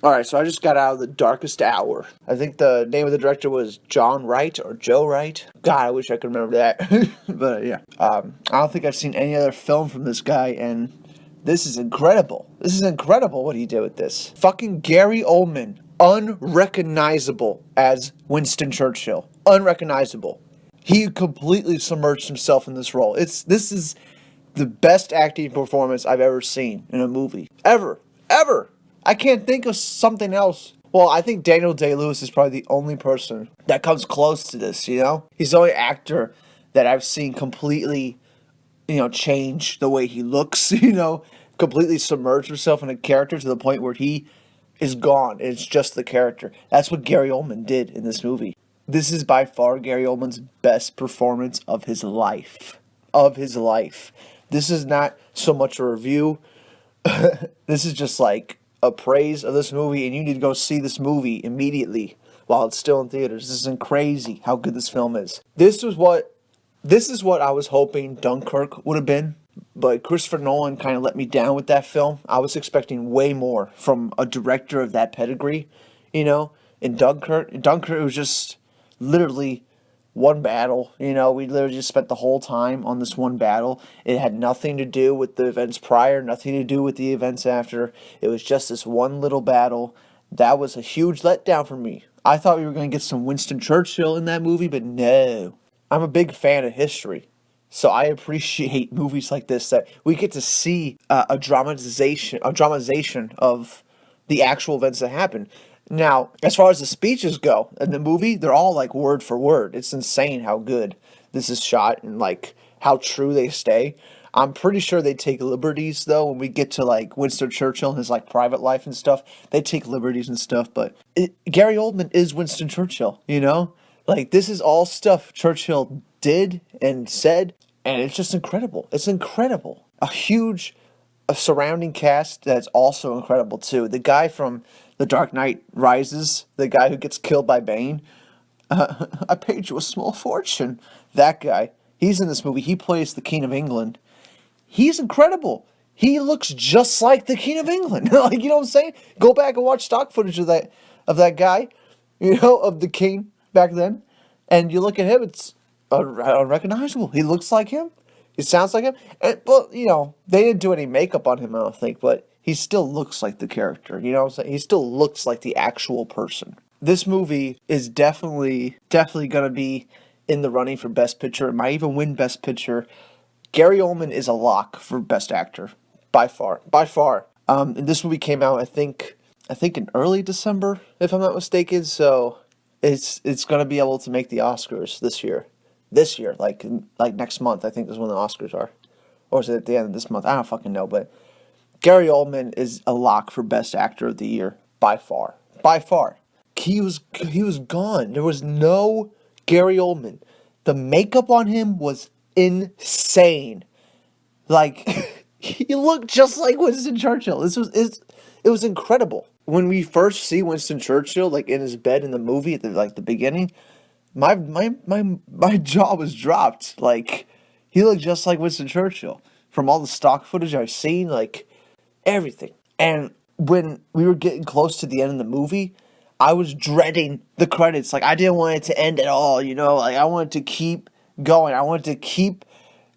Alright, so I just got out of The Darkest Hour. I think the name of the director was John Wright or Joe Wright. God, I wish I could remember that. But yeah. I don't think I've seen any other film from this guy, and this is incredible. This is incredible what he did with this. Fucking Gary Oldman. Unrecognizable as Winston Churchill. Unrecognizable. He completely submerged himself in this role. This is the best acting performance I've ever seen in a movie. Ever. Ever. I can't think of something else. Well, I think Daniel Day-Lewis is probably the only person that comes close to this, you know? He's the only actor that I've seen completely, change the way he looks, completely submerge himself in a character to the point where he is gone. It's just the character. That's what Gary Oldman did in this movie. This is by far Gary Oldman's best performance of his life. Of his life. This is not so much a review. This is just like a praise of this movie, and you need to go see this movie immediately while it's still in theaters. This is crazy how good this film is. This is what I was hoping Dunkirk would have been, but Christopher Nolan kind of let me down with that film. I was expecting way more from a director of that pedigree, in Dunkirk. In Dunkirk, it was just literally one battle. We literally just spent the whole time on this one battle. It had nothing to do with the events prior, nothing to do with the events after. It was just this one little battle. That was a huge letdown for me. I thought we were going to get some Winston Churchill in that movie, but no. I'm a big fan of history, so I appreciate movies like this that we get to see a dramatization of the actual events that happened. Now, as far as the speeches go in the movie, they're all like word for word. It's insane how good this is shot and like how true they stay. I'm pretty sure they take liberties though when we get to like Winston Churchill and his like private life and stuff. They take liberties and stuff, but Gary Oldman is Winston Churchill, Like this is all stuff Churchill did and said, and it's just incredible. It's incredible. A surrounding cast that's also incredible too. The guy from The Dark Knight Rises, the guy who gets killed by Bane. I paid you a small fortune. That guy. He's in this movie. He plays the King of England. He's incredible. He looks just like the King of England. Like, you know what I'm saying? Go back and watch stock footage of that guy, of the king back then. And you look at him, it's unrecognizable. He looks like him. He sounds like him. And, well, they didn't do any makeup on him, I don't think, but he still looks like the character. You know what I'm saying? He still looks like the actual person. This movie is definitely going to be in the running for Best Picture. It might even win Best Picture. Gary Oldman is a lock for Best Actor. By far. By far. And this movie came out, I think in early December, if I'm not mistaken. So it's going to be able to make the Oscars this year. This year, like next month, I think is when the Oscars are. Or is it at the end of this month? I don't fucking know, but Gary Oldman is a lock for Best Actor of the Year. By far. By far. He was gone. There was no Gary Oldman. The makeup on him was insane. Like, he looked just like Winston Churchill. It was incredible. When we first see Winston Churchill, like, in his bed in the movie at the beginning, my jaw was dropped. Like, he looked just like Winston Churchill. From all the stock footage I've seen, like, everything. And when we were getting close to the end of the movie, I was dreading the credits. Like, I didn't want it to end at all, Like, I wanted to keep going. I wanted to keep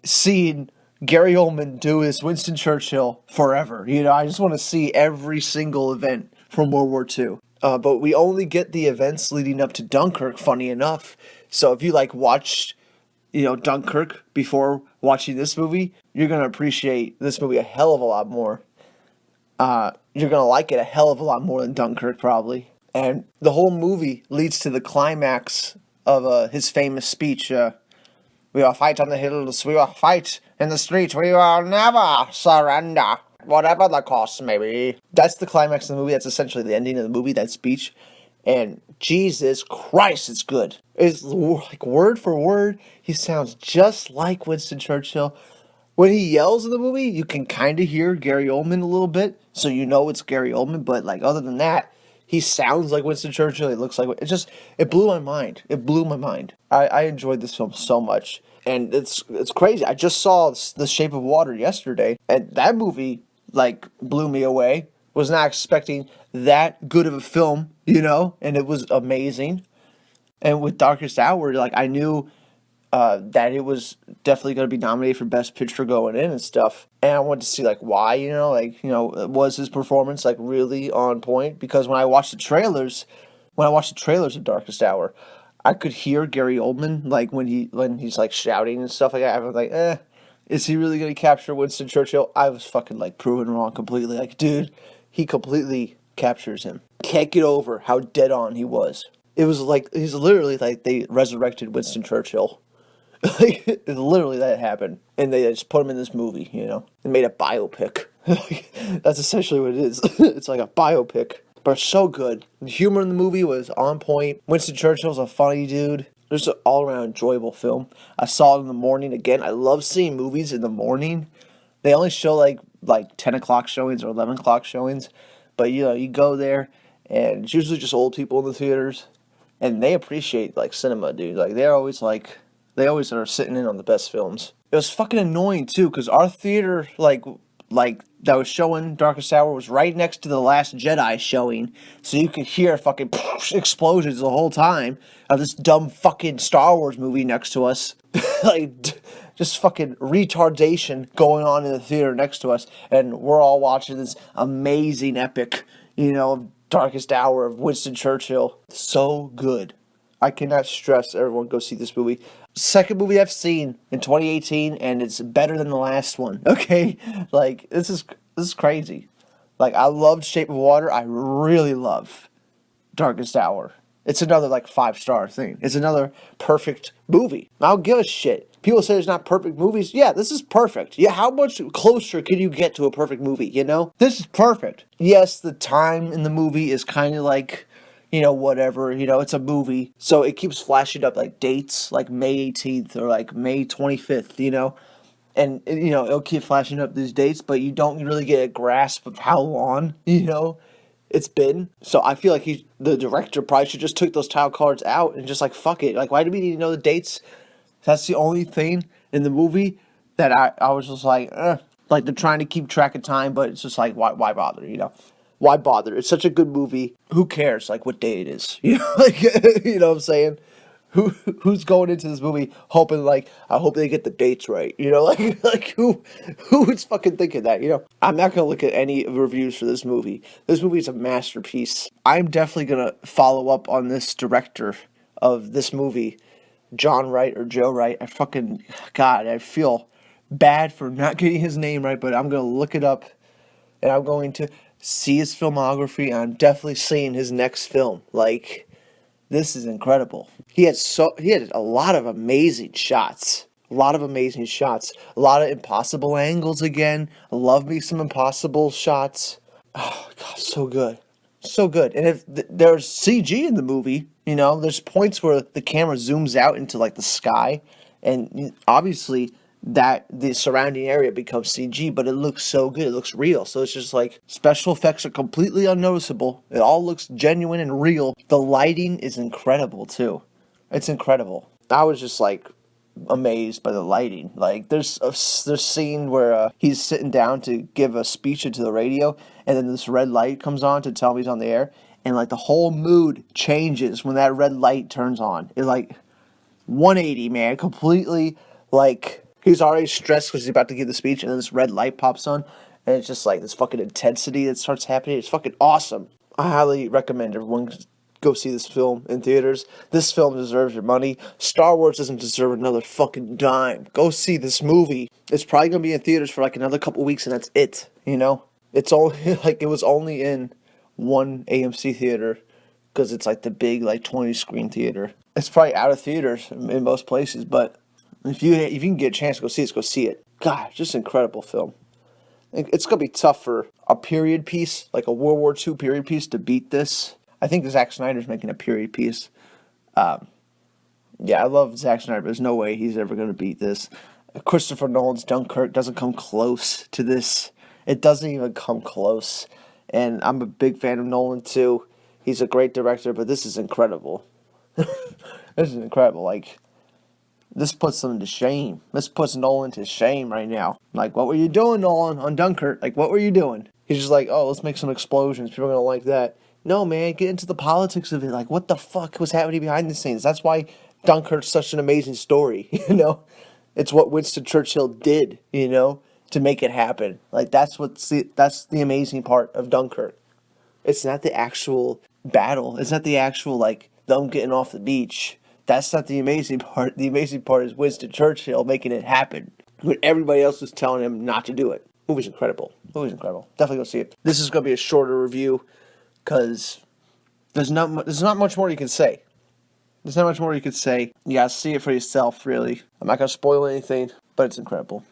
seeing Gary Oldman do this Winston Churchill forever. I just want to see every single event from World War II. But we only get the events leading up to Dunkirk, funny enough. So if you, watched, Dunkirk before watching this movie, you're going to appreciate this movie a hell of a lot more. You're going to like it a hell of a lot more than Dunkirk, probably. And the whole movie leads to the climax of his famous speech. We will fight on the hills, we will fight in the streets, we will never surrender, whatever the cost may be. That's the climax of the movie. That's essentially the ending of the movie, that speech. And Jesus Christ, it's good. It's like word for word. He sounds just like Winston Churchill. When he yells in the movie, you can kind of hear Gary Oldman a little bit, so you know it's Gary Oldman. But other than that, he sounds like Winston Churchill. He looks like it blew my mind. It blew my mind. I enjoyed this film so much, and it's crazy. I just saw The Shape of Water yesterday, and that movie blew me away Was not expecting that good of a film, you know, and it was amazing. And with Darkest Hour, like I knew that it was definitely going to be nominated for Best Picture going in and stuff. And I wanted to see like why, was his performance like really on point? Because when I watched the trailers of Darkest Hour, I could hear Gary Oldman like when he's like shouting and stuff like that. I was like, is he really going to capture Winston Churchill? I was fucking like proven wrong completely. Like, dude, he completely captures him. Can't get over how dead on he was. It was like he's literally like they resurrected Winston Churchill. Like, literally that happened. And they just put him in this movie, you know. They made a biopic. That's essentially what it is. It's like a biopic. But it's so good. The humor in the movie was on point. Winston Churchill's a funny dude. Just an all-around enjoyable film. I saw it in the morning again. I love seeing movies in the morning. They only show like 10 o'clock showings or 11 o'clock showings. But, you know, you go there, and it's usually just old people in the theaters. And they appreciate, like, cinema, dude. Like, they always are sitting in on the best films. It was fucking annoying, too, because our theater, like that was showing Darkest Hour was right next to The Last Jedi showing. So you could hear fucking explosions the whole time of this dumb fucking Star Wars movie next to us. Like, just fucking retardation going on in the theater next to us. And we're all watching this amazing epic, you know, Darkest Hour of Winston Churchill. So good. I cannot stress everyone go see this movie. Second movie I've seen in 2018, and it's better than the last one. Okay, like this is crazy. Like I loved Shape of Water. I really love Darkest Hour. It's another like 5-star thing. It's another perfect movie. I don't give a shit. People say there's not perfect movies. Yeah, this is perfect. Yeah, how much closer can you get to a perfect movie? You know, this is perfect. Yes, the time in the movie is kind of like, you know, whatever, you know, it's a movie. So it keeps flashing up like dates, like May 18th or like May 25th, you know. And, you know, it'll keep flashing up these dates, but you don't really get a grasp of how long, you know, it's been. So I feel like the director probably should just took those tile cards out and just like, fuck it. Like, why do we need to know the dates? That's the only thing in the movie that I was just like, like they're trying to keep track of time, but it's just like, why bother, you know? Why bother? It's such a good movie. Who cares, like, what day it is? You know, like, you know what I'm saying? Who's going into this movie hoping, like, I hope they get the dates right? You know, like who is fucking thinking that? You know, I'm not gonna look at any reviews for this movie. This movie is a masterpiece. I'm definitely gonna follow up on this director of this movie, John Wright or Joe Wright. God, I feel bad for not getting his name right, but I'm gonna look it up, and I'm going to see his filmography, and I'm definitely seeing his next film. Like, this is incredible. He had a lot of amazing shots. A lot of impossible angles again. I love me some impossible shots. Oh, God, so good. So good. And if there's CG in the movie, you know, there's points where the camera zooms out into, like, the sky, and obviously that the surrounding area becomes CG, but it looks so good. It looks real. So it's just like special effects are completely unnoticeable. It all looks genuine and real. The lighting is incredible too. It's incredible. I was just like amazed by the lighting. Like there's scene where he's sitting down to give a speech into the radio, and then this red light comes on to tell him he's on the air, and like the whole mood changes when that red light turns on. It like 180, man, completely like. He's already stressed because he's about to give the speech, and then this red light pops on, and it's just like this fucking intensity that starts happening. It's fucking awesome. I highly recommend everyone go see this film in theaters. This film deserves your money. Star Wars doesn't deserve another fucking dime. Go see this movie. It's probably going to be in theaters for like another couple weeks, and that's it, you know? It's only, like, it was only in one AMC theater, because it's like the big, like, 20-screen theater. It's probably out of theaters in most places, but if you can get a chance to go see it. God, just an incredible film. It's going to be tough for a period piece, like a World War II period piece, to beat this. I think Zack Snyder's making a period piece. Yeah, I love Zack Snyder, but there's no way he's ever going to beat this. Christopher Nolan's Dunkirk doesn't come close to this. It doesn't even come close. And I'm a big fan of Nolan, too. He's a great director, but this is incredible. This is incredible. Like, this puts them to shame. This puts Nolan to shame right now. Like, what were you doing, Nolan, on Dunkirk? Like, what were you doing? He's just like, oh, let's make some explosions. People are going to like that. No, man, get into the politics of it. Like, what the fuck was happening behind the scenes? That's why Dunkirk's such an amazing story, you know? It's what Winston Churchill did, you know, to make it happen. Like, that's the amazing part of Dunkirk. It's not the actual battle. It's not the actual, like, them getting off the beach. That's not the amazing part. The amazing part is Winston Churchill making it happen when everybody else was telling him not to do it. Movie's incredible. Definitely go see it. This is going to be a shorter review because there's not much more you can say. You gotta see it for yourself, really. I'm not going to spoil anything, but it's incredible.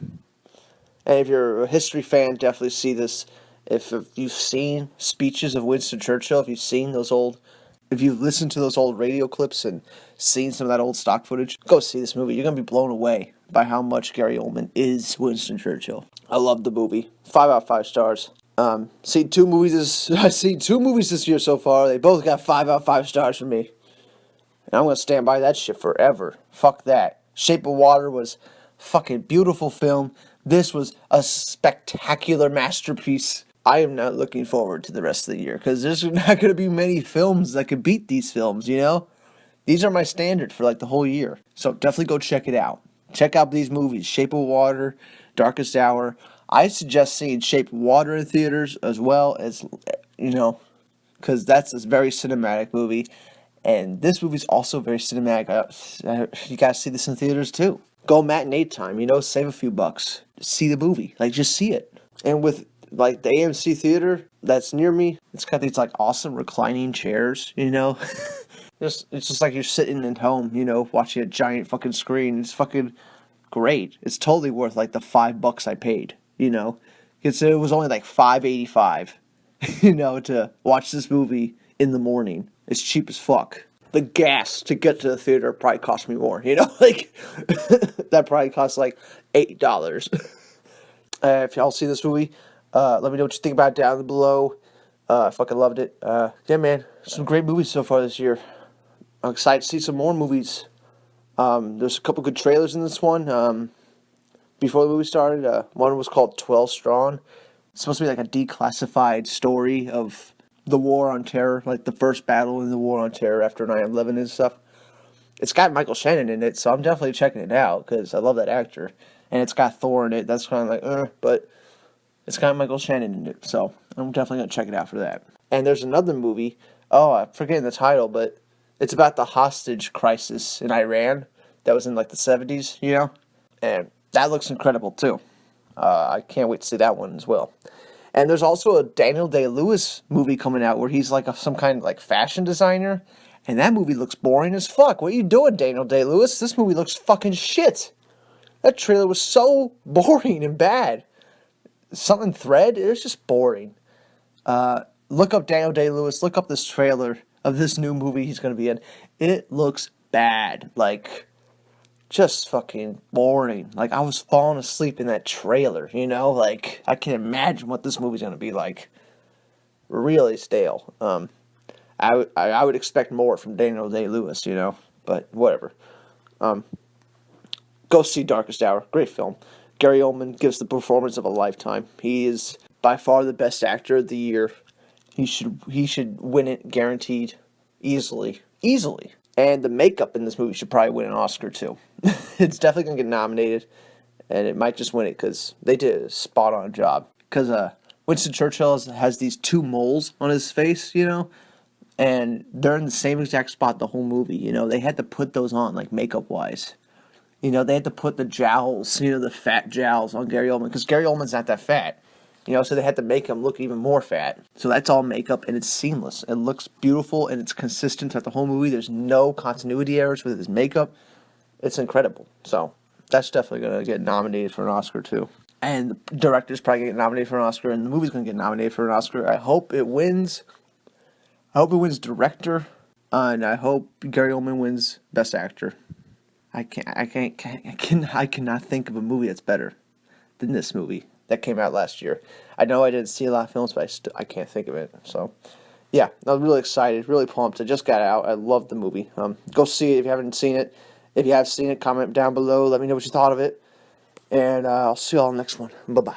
And if you're a history fan, definitely see this. If you've seen speeches of Winston Churchill, if you've listened to those old radio clips and seen some of that old stock footage, go see this movie. You're going to be blown away by how much Gary Oldman is Winston Churchill. I love the movie. 5 out of 5 stars. I've seen 2 movies this year so far. They both got 5 out of 5 stars from me. And I'm going to stand by that shit forever. Fuck that. Shape of Water was a fucking beautiful film. This was a spectacular masterpiece. I am not looking forward to the rest of the year because there's not going to be many films that could beat these films, you know? These are my standard for like the whole year. So definitely go check it out. Check out these movies, Shape of Water, Darkest Hour. I suggest seeing Shape of Water in theaters as well as, you know, because that's a very cinematic movie. And this movie's also very cinematic. You gotta see this in theaters too. Go matinee time, you know, save a few bucks. See the movie. Like, just see it. And with, like, the AMC theater that's near me, it's got these, like, awesome reclining chairs, you know? It's just like you're sitting at home, you know, watching a giant fucking screen. It's fucking great. It's totally worth, like, the $5 I paid, you know? Because it was only, like, $5.85, you know, to watch this movie in the morning. It's cheap as fuck. The gas to get to the theater probably cost me more, you know? Like, that probably costs, like, $8. If y'all see this movie, let me know what you think about it down below. I fucking loved it. Yeah, man, some great movies so far this year. I'm excited to see some more movies. There's a couple good trailers in this one. Before the movie started, one was called 12 Strong. It's supposed to be like a declassified story of the War on Terror, like the first battle in the War on Terror after 9/11 and stuff. It's got Michael Shannon in it, so I'm definitely checking it out because I love that actor. And it's got Thor in it. That's kind of like, but it's got Michael Shannon in it, so I'm definitely going to check it out for that. And there's another movie, I'm forgetting the title, but it's about the hostage crisis in Iran that was in like the 70s, you know? And that looks incredible too. I can't wait to see that one as well. And there's also a Daniel Day-Lewis movie coming out where he's like some kind of like fashion designer. And that movie looks boring as fuck. What are you doing, Daniel Day-Lewis? This movie looks fucking shit. That trailer was so boring and bad. Something Thread, it was just boring. Look up Daniel Day-Lewis. Look up this trailer of this new movie he's going to be in. It looks bad. Like, just fucking boring. Like, I was falling asleep in that trailer, you know? Like, I can imagine what this movie's going to be like. Really stale. I would expect more from Daniel Day-Lewis, you know? But, whatever. Go see Darkest Hour. Great film. Gary Oldman gives the performance of a lifetime. He is by far the best actor of the year. He should win it, guaranteed, easily. And the makeup in this movie should probably win an Oscar too. It's definitely gonna get nominated, and it might just win it because they did a spot on job. Because Winston Churchill has these 2 moles on his face, you know, and they're in the same exact spot the whole movie. You know, they had to put those on like makeup wise. You know, they had to put the jowls, you know, the fat jowls on Gary Oldman. Because Gary Oldman's not that fat. You know, so they had to make him look even more fat. So that's all makeup, and it's seamless. It looks beautiful, and it's consistent throughout the whole movie. There's no continuity errors with his makeup. It's incredible. So that's definitely going to get nominated for an Oscar, too. And the director's probably going to get nominated for an Oscar, and the movie's going to get nominated for an Oscar. I hope it wins. I hope it wins director, and I hope Gary Oldman wins Best Actor. I cannot think of a movie that's better than this movie that came out last year. I know I didn't see a lot of films, but I can't think of it. So, yeah, I'm really excited, really pumped. I just got out. I love the movie. Go see it if you haven't seen it. If you have seen it, comment down below. Let me know what you thought of it. And I'll see you all in the next one. Bye-bye.